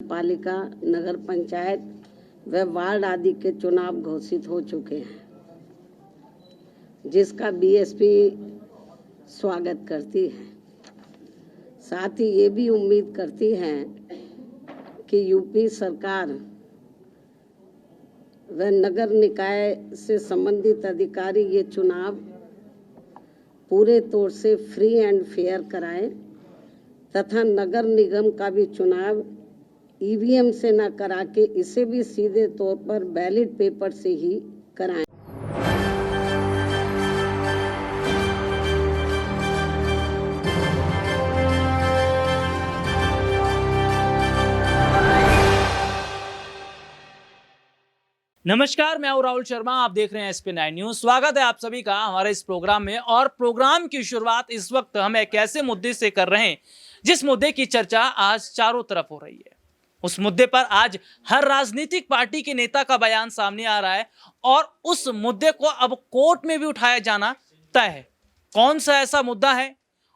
पालिका, नगर पंचायत व वार्ड आदि के चुनाव घोषित हो चुके हैं, जिसका बीएसपी स्वागत करती है। साथ ही ये भी उम्मीद करती है कि यूपी सरकार व नगर निकाय से संबंधित अधिकारी ये चुनाव पूरे तौर से फ्री एंड फेयर कराएं तथा नगर निगम का भी चुनाव ईवीएम से न करा के इसे भी सीधे तौर पर बैलेट पेपर से ही कराएं। नमस्कार, मैं हूं राहुल शर्मा। आप देख रहे हैं SP9 न्यूज। स्वागत है आप सभी का हमारे इस प्रोग्राम में। और प्रोग्राम की शुरुआत इस वक्त हम एक ऐसे मुद्दे से कर रहे हैं जिस मुद्दे की चर्चा आज चारों तरफ हो रही है। उस मुद्दे पर आज हर राजनीतिक पार्टी के नेता का बयान सामने आ रहा है और उस मुद्दे को अब कोर्ट में भी उठाया जाना तय है। कौन सा ऐसा मुद्दा है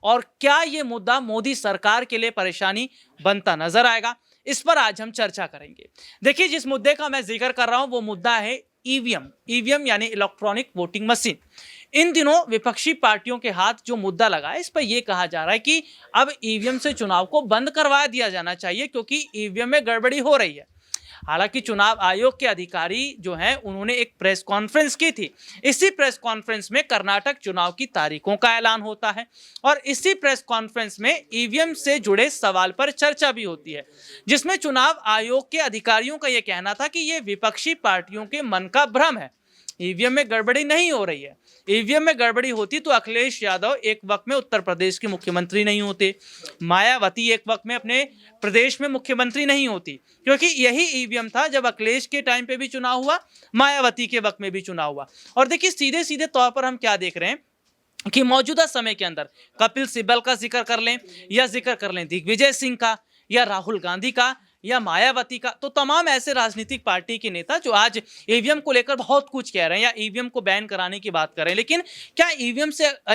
और क्या ये मुद्दा मोदी सरकार के लिए परेशानी बनता नजर आएगा, इस पर आज हम चर्चा करेंगे। देखिए, जिस मुद्दे का मैं जिक्र कर रहा हूं वो मुद्दा है ईवीएम यानी इलेक्ट्रॉनिक वोटिंग मशीन। इन दिनों विपक्षी पार्टियों के हाथ जो मुद्दा लगा है, इस पर यह कहा जा रहा है कि अब ईवीएम से चुनाव को बंद करवा दिया जाना चाहिए क्योंकि ईवीएम में गड़बड़ी हो रही है। हालांकि चुनाव आयोग के अधिकारी जो हैं उन्होंने एक प्रेस कॉन्फ्रेंस की थी। इसी प्रेस कॉन्फ्रेंस में कर्नाटक चुनाव की तारीखों का ऐलान होता है और इसी प्रेस कॉन्फ्रेंस में ईवीएम से जुड़े सवाल पर चर्चा भी होती है, जिसमें चुनाव आयोग के अधिकारियों का यह कहना था कि यह विपक्षी पार्टियों के मन का भ्रम है। ईवीएम में गड़बड़ी नहीं हो रही है। ईवीएम में गड़बड़ी होती तो अखिलेश यादव एक वक्त में उत्तर प्रदेश के मुख्यमंत्री नहीं होते, मायावती एक वक्त में अपने प्रदेश में मुख्यमंत्री नहीं होती, क्योंकि यही ईवीएम था जब अखिलेश के टाइम पे भी चुनाव हुआ, मायावती के वक्त में भी चुनाव हुआ। और देखिए, सीधे सीधे तौर पर हम क्या देख रहे हैं कि मौजूदा समय के अंदर कपिल सिब्बल का जिक्र कर लें या जिक्र कर लें दिग्विजय सिंह का या राहुल गांधी का या मायावती का, तो तमाम ऐसे राजनीतिक पार्टी के नेता जो आज ईवीएम को लेकर बहुत कुछ कह रहे हैं या ईवीएम को बैन कराने की बात कर रहे हैं। लेकिन क्या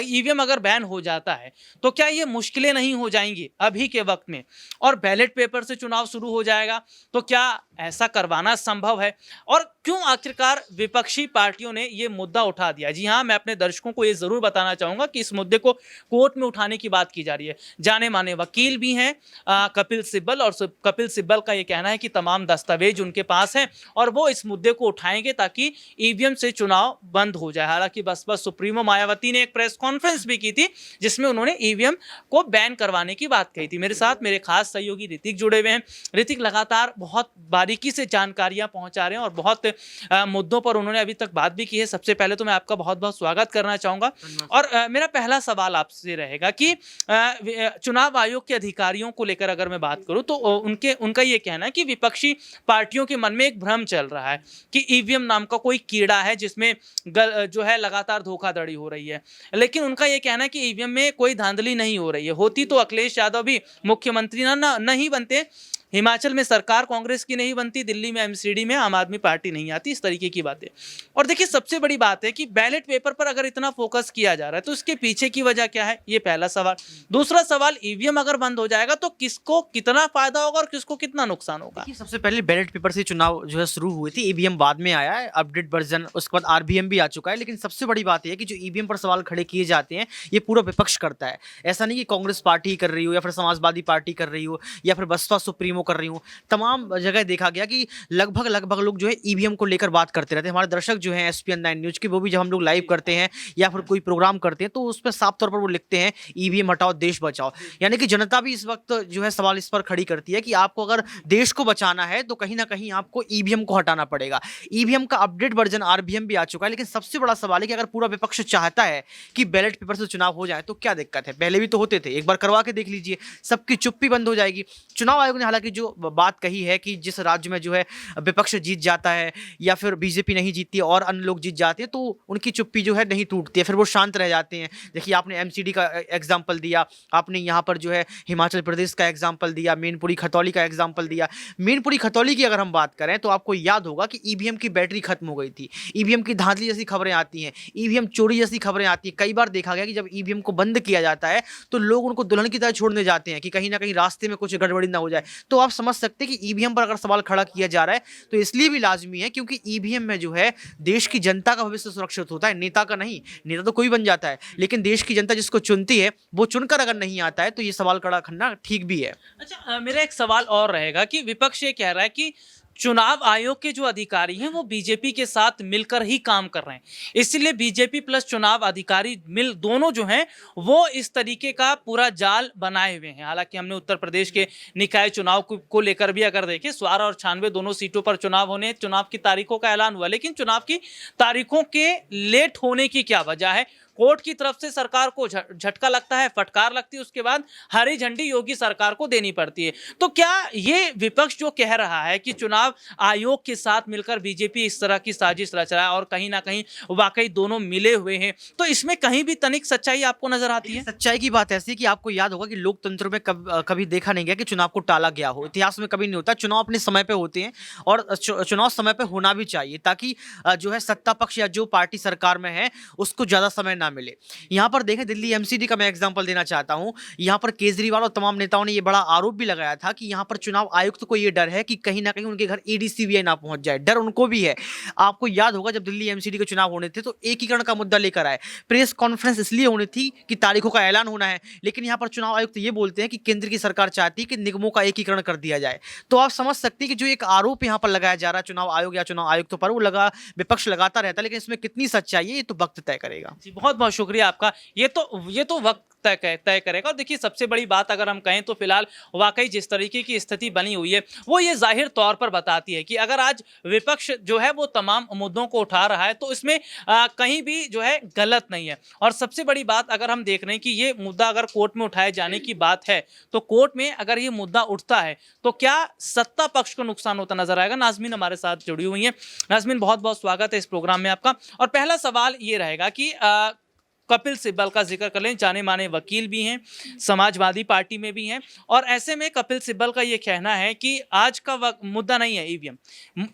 ईवीएम अगर बैन हो जाता है तो क्या ये मुश्किलें नहीं हो जाएंगी अभी के वक्त में और बैलेट पेपर से चुनाव शुरू हो जाएगा? तो क्या ऐसा करवाना संभव है और क्यों आखिरकार विपक्षी पार्टियों ने ये मुद्दा उठा दिया? जी हाँ, मैं अपने दर्शकों को ये जरूर बताना चाहूंगा कि इस मुद्दे को कोर्ट में उठाने की बात की जा रही है। जाने माने वकील भी हैं कपिल सिब्बल, और कपिल सिब्बल का ये कहना है कि तमाम दस्तावेज उनके पास हैं और वो इस मुद्दे को उठाएंगे ताकि ईवीएम से चुनाव बंद हो जाए। हालांकि बसपा सुप्रीमो मायावती ने एक प्रेस कॉन्फ्रेंस भी की थी जिसमें उन्होंने ईवीएम को बैन करवाने की बात कही थी। मेरे साथ मेरे खास सहयोगी ऋतिक जुड़े हुए हैं। ऋतिक लगातार बहुत बारीकी से जानकारियां पहुंचा रहे हैं और बहुत मुद्दों पर उन्होंने अभी तक बात भी की है। सबसे पहले तो मैं आपका बहुत बहुत स्वागत करना चाहूंगा और मेरा पहला सवाल आपसे रहेगा कि चुनाव आयोग के अधिकारियों को लेकर अगर मैं बात करूं तो उनका ये कहना है कि विपक्षी पार्टियों के मन में एक भ्रम चल रहा है कि ईवीएम नाम का कोई कीड़ा है जिसमें जो है लगातार धोखाधड़ी हो रही है। लेकिन उनका ये कहना है कि ईवीएम में कोई धांधली नहीं हो रही है। होती तो अखिलेश यादव भी मुख्यमंत्री नहीं बनते, हिमाचल में सरकार कांग्रेस की नहीं बनती, दिल्ली में एमसीडी में आम आदमी पार्टी नहीं आती, इस तरीके की बातें। और देखिए, सबसे बड़ी बात है कि बैलेट पेपर पर अगर इतना फोकस किया जा रहा है तो इसके पीछे की वजह क्या है, ये पहला सवाल। दूसरा सवाल, ईवीएम अगर बंद हो जाएगा तो किसको कितना फायदा होगा और किसको कितना नुकसान होगा? सबसे पहले बैलेट पेपर से चुनाव जो है शुरू हुई थी, ईवीएम बाद में आया है, अपडेट वर्जन, उसके बाद आरबीएम भी आ चुका है। लेकिन सबसे बड़ी बात यह है कि जो ईवीएम पर सवाल खड़े किए जाते हैं ये पूरा विपक्ष करता है। ऐसा नहीं कि कांग्रेस पार्टी कर रही हो या फिर समाजवादी पार्टी कर रही हो या फिर बसपा सुप्रीमो कर रही हो। तमाम जगह देखा गया कि लगभग लोग जो है ईवीएम को लेकर बात करते रहते हैं। हमारे दर्शक जो हैं SP9 न्यूज के, वो भी जब हम लोग लाइव करते हैं या फिर कोई प्रोग्राम करते हैं तो उस पर साफ तौर पर वो लिखते हैं ईवीएम हटाओ देश बचाओ। यानी कि जनता भी इस वक्त जो है सवाल इस पर खड़ी करती है कि आपको अगर देश को बचाना है तो कहीं ना कहीं आपको ईवीएम को हटाना पड़ेगा। ईवीएम का अपडेट वर्जन आरबीएम भी आ चुका है। लेकिन सबसे बड़ा सवाल है कि अगर पूरा विपक्ष चाहता है कि बैलेट पेपर से चुनाव हो जाए तो क्या दिक्कत है? पहले भी तो होते थे, एक बार करवा के देख लीजिए, सबकी चुप्पी बंद हो जाएगी। चुनाव आयोग ने हालांकि जो बात कही है कि जिस राज्य में जो है विपक्ष जीत जाता है या फिर बीजेपी नहीं जीतती और अन्य लोग जीत जाते हैं तो उनकी चुप्पी जो है नहीं टूटती है, फिर वो शांत रह जाते हैं। देखिए, आपने एमसीडी का एग्जाम्पल दिया, आपने यहाँ पर जो है हिमाचल प्रदेश का एग्जाम्पल दिया, मैनपुरी खतौली का एग्जाम्पल दिया। मैनपुरी खतौली की अगर हम बात करें तो आपको याद होगा कि ईवीएम की बैटरी खत्म हो गई थी, ईवीएम की धांधली जैसी खबरें आती हैं, ईवीएम चोरी जैसी खबरें आती हैं। कई बार देखा गया कि जब ईवीएम को बंद किया जाता है तो लोग उनको दुल्हन की तरह छोड़ने जाते हैं कि कहीं ना कहीं रास्ते में कुछ गड़बड़ी ना हो जाए। तो आप समझ सकते हैं कि ईवीएम पर अगर सवाल खड़ा किया जा रहा है तो इसलिए भी लाजमी है क्योंकि ईवीएम में जो है देश की जनता का भविष्य सुरक्षित होता है, नेता का नहीं। नेता तो कोई बन जाता है, लेकिन देश की जनता जिसको चुनती है वो चुनकर अगर नहीं आता है तो ये सवाल खड़ा करना ठीक भी है। अच्छा, मेरा एक सवाल और रहेगा कि विपक्ष ये कह रहा है कि चुनाव आयोग के जो अधिकारी हैं वो बीजेपी के साथ मिलकर ही काम कर रहे हैं, इसलिए बीजेपी प्लस चुनाव अधिकारी मिल दोनों जो हैं वो इस तरीके का पूरा जाल बनाए हुए हैं। हालांकि हमने उत्तर प्रदेश के निकाय चुनाव को लेकर भी अगर देखें 16 और 96 दोनों सीटों पर चुनाव होने, चुनाव की तारीखों का ऐलान हुआ, लेकिन चुनाव की तारीखों के लेट होने की क्या वजह है? कोर्ट की तरफ से सरकार को झटका लगता है, फटकार लगती है, उसके बाद हरी झंडी योगी सरकार को देनी पड़ती है। तो क्या ये विपक्ष जो कह रहा है कि चुनाव आयोग के साथ मिलकर बीजेपी इस तरह की साजिश रच रहा है और कहीं ना कहीं वाकई दोनों मिले हुए हैं, तो इसमें कहीं भी तनिक सच्चाई आपको नजर आती है? सच्चाई की बात ऐसी कि आपको याद होगा कि लोकतंत्र में कभी देखा नहीं गया कि चुनाव को टाला गया हो। इतिहास में कभी नहीं होता। चुनाव अपने समय पे होते हैं और चुनाव समय पे होना भी चाहिए ताकि जो है सत्ता पक्ष या जो पार्टी सरकार में है उसको ज्यादा समय ना मिले। यहाँ पर देखें, दिल्ली एमसीडी का मैं एग्जांपल देना चाहता हूँ। यहाँ पर केजरीवाल और तमाम नेताओं ने ये बड़ा आरोप भी लगाया था कि यहाँ पर चुनाव आयुक्त को ये डर है कि कहीं ना कहीं उनके घर ईडी सीबीआई ना पहुंच जाए। डर उनको भी है। आपको याद होगा जब दिल्ली एमसीडी के चुनाव होने थे तो एकीकरण का मुद्दा लेकर आए। प्रेस कॉन्फ्रेंस इसलिए होनी थी कि तारीखों का ऐलान होना है, लेकिन यहाँ पर चुनाव आयुक्त ये बोलते हैं कि केंद्र की सरकार चाहती है कि निगमों का एकीकरण कर दिया जाए। तो आप समझ सकते हैं कि जो एक आरोप यहाँ पर लगाया जा रहा है चुनाव आयोग या चुनाव आयुक्तों पर, वो विपक्ष लगाता रहता है, लेकिन इसमें कितनी सच्चाई है ये तो वक्त तय करेगा। जी, बहुत बहुत शुक्रिया आपका। ये तो वक्त तय करेगा। और देखिए, सबसे बड़ी बात अगर हम कहें तो फिलहाल वाकई जिस तरीके की स्थिति बनी हुई है वो ये जाहिर तौर पर बताती है कि अगर आज विपक्ष जो है वो तमाम मुद्दों को उठा रहा है तो इसमें कहीं भी जो है गलत नहीं है। और सबसे बड़ी बात अगर हम देख रहे हैं कि ये मुद्दा अगर कोर्ट में उठाए जाने की बात है तो कोर्ट में अगर ये मुद्दा उठता है तो क्या सत्ता पक्ष को नुकसान होता नजर आएगा? नाज़मीन हमारे साथ जुड़ी हुई है। नाज़मीन, बहुत बहुत स्वागत है इस प्रोग्राम में आपका। और पहला सवाल ये रहेगा कि कपिल सिब्बल का जिक्र कर लें, जाने माने वकील भी हैं, समाजवादी पार्टी में भी हैं, और ऐसे में कपिल सिब्बल का ये कहना है कि आज का मुद्दा नहीं है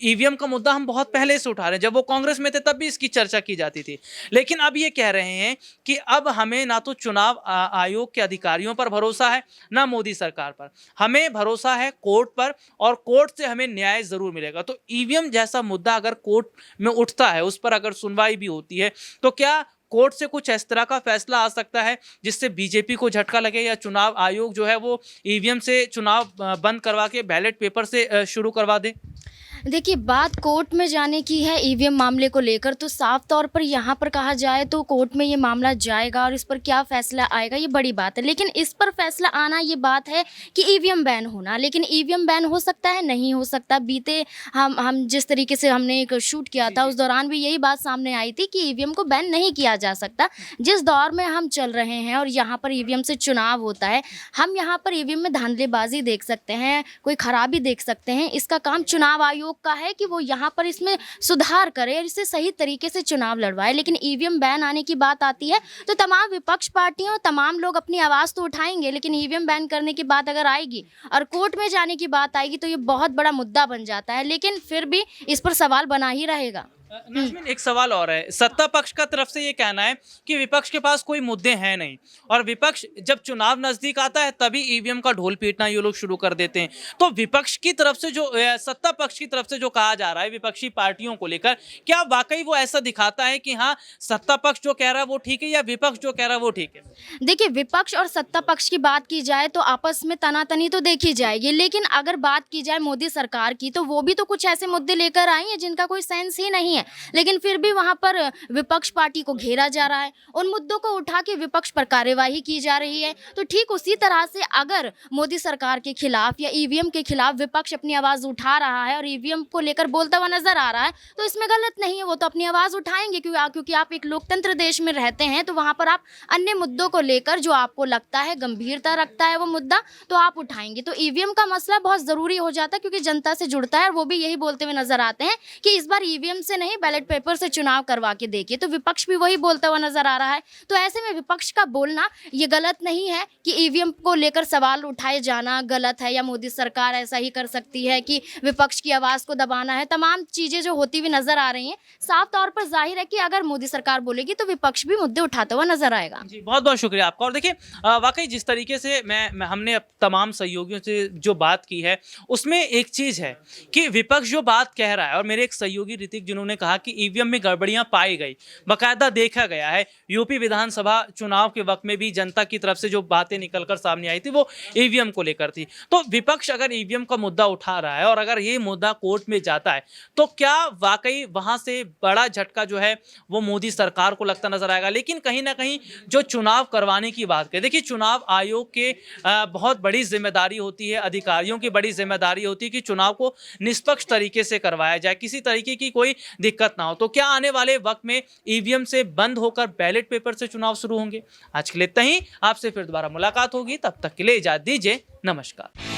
ईवीएम का मुद्दा हम बहुत पहले से उठा रहे हैं। जब वो कांग्रेस में थे तब भी इसकी चर्चा की जाती थी, लेकिन अब ये कह रहे हैं कि अब हमें ना तो चुनाव आयोग के अधिकारियों पर भरोसा है ना मोदी सरकार पर, हमें भरोसा है कोर्ट पर, और कोर्ट से हमें न्याय जरूर मिलेगा। तो ईवीएम जैसा मुद्दा अगर कोर्ट में उठता है, उस पर अगर सुनवाई भी होती है, तो क्या कोर्ट से कुछ इस तरह का फैसला आ सकता है जिससे बीजेपी को झटका लगे, या चुनाव आयोग जो है वो ईवीएम से चुनाव बंद करवा के बैलेट पेपर से शुरू करवा दे? देखिए, बात कोर्ट में जाने की है ईवीएम मामले को लेकर, तो साफ तौर पर यहाँ पर कहा जाए तो कोर्ट में ये मामला जाएगा और इस पर क्या फैसला आएगा ये बड़ी बात है। लेकिन इस पर फैसला आना ये बात है कि ईवीएम बैन होना, लेकिन ईवीएम बैन हो सकता है, नहीं हो सकता। बीते हम जिस तरीके से हमने एक शूट किया था उस दौरान भी यही बात सामने आई थी कि ईवीएम को बैन नहीं किया जा सकता। जिस दौर में हम चल रहे हैं और यहाँ पर ईवीएम से चुनाव होता है, हम यहाँ पर ईवीएम में धांधलेबाजी देख सकते हैं, कोई खराबी देख सकते हैं। इसका काम चुनाव आयोग का है कि वो यहाँ पर इसमें सुधार करे और इसे सही तरीके से चुनाव लड़वाए। लेकिन ईवीएम बैन आने की बात आती है तो तमाम विपक्ष पार्टियों और तमाम लोग अपनी आवाज़ तो उठाएंगे, लेकिन ईवीएम बैन करने की बात अगर आएगी और कोर्ट में जाने की बात आएगी तो ये बहुत बड़ा मुद्दा बन जाता है। लेकिन फिर भी इस पर सवाल बना ही रहेगा। नाज़मीन, एक सवाल और है। सत्ता पक्ष का तरफ से ये कहना है कि विपक्ष के पास कोई मुद्दे हैं नहीं, और विपक्ष जब चुनाव नजदीक आता है तभी ईवीएम का ढोल पीटना ये लोग शुरू कर देते हैं। तो विपक्ष की तरफ से जो सत्ता पक्ष की तरफ से जो कहा जा रहा है विपक्षी पार्टियों को लेकर, क्या वाकई वो ऐसा दिखाता है कि हाँ सत्ता पक्ष जो कह रहा है वो ठीक है, या विपक्ष जो कह रहा है वो ठीक है? देखिए, विपक्ष और सत्ता पक्ष की बात की जाए तो आपस में तनातनी तो देखी जाएगी, लेकिन अगर बात की जाए मोदी सरकार की तो वो भी तो कुछ ऐसे मुद्दे लेकर आई हैं जिनका कोई सेंस ही नहीं है, लेकिन फिर भी वहां पर विपक्ष पार्टी को घेरा जा रहा है, उन मुद्दों को उठा के विपक्ष पर कार्यवाही की जा रही है। तो ठीक उसी तरह से अगर मोदी सरकार के खिलाफ या ईवीएम के खिलाफ विपक्ष अपनी आवाज़ उठा रहा है और ईवीएम को लेकर बोलता हुआ नजर आ रहा है तो इसमें गलत नहीं है, वो तो अपनी आवाज़ उठाएंगे क्योंकि आप एक लोकतंत्र देश में रहते हैं, तो वहाँ पर आप अन्य मुद्दों को लेकर जो आपको लगता है गंभीरता रखता है वो मुद्दा तो आप उठाएंगे। तो ईवीएम का मसला बहुत ज़रूरी हो जाता है क्योंकि जनता से जुड़ता है, और वो भी यही बोलते हुए नजर आते हैं कि इस बार ईवीएम से नहीं नहीं, बैलेट पेपर से चुनाव करवा के देखिए। तो विपक्ष भी वही बोलता हुआ नजर आ रहा है। तो ऐसे में विपक्ष का बोलना ये गलत नहीं है कि ईवीएम को लेकर सवाल उठाए जाना गलत है, या मोदी सरकार ऐसा ही कर सकती है कि विपक्ष की आवाज को दबाना है। तमाम चीजें जो होती हुई नजर आ रही हैं, साफ तौर पर जाहिर है कि अगर मोदी सरकार बोलेगी तो विपक्ष भी मुद्दे उठाता हुआ नजर आएगा। जी, बहुत बहुत शुक्रिया आपका। और देखिए वाकई जिस तरीके से हमने अब तमाम सहयोगियों से जो बात की है, उसमें एक चीज़ है कि विपक्ष जो बात कह रहा है, और मेरे एक सहयोगी ऋतिक जिन्होंने कहा कि ईवीएम में गड़बड़ियां पाई गई, बाकायदा देखा गया है। यूपी विधानसभा चुनाव के वक्त में भी जनता की तरफ से जो बातें निकलकर सामने आई थी वो ईवीएम को लेकर थी। तो विपक्ष अगर ईवीएम का मुद्दा उठा रहा है और अगर ये मुद्दा कोर्ट में जाता है, तो क्या वाकई वहां से बड़ा झटका जो है वो मोदी सरकार को लगता नजर आएगा। लेकिन कहीं ना कहीं जो चुनाव करवाने की बात करें, देखिए चुनाव आयोग के बहुत बड़ी जिम्मेदारी होती है, अधिकारियों की बड़ी जिम्मेदारी होती है कि चुनाव को निष्पक्ष तरीके से करवाया जाए, किसी तरीके की कोई दिक्कत ना हो। तो क्या आने वाले वक्त में ईवीएम से बंद होकर बैलेट पेपर से चुनाव शुरू होंगे? आज के लिए इतना ही, आपसे फिर दोबारा मुलाकात होगी, तब तक के लिए इजाजत दीजिए, नमस्कार।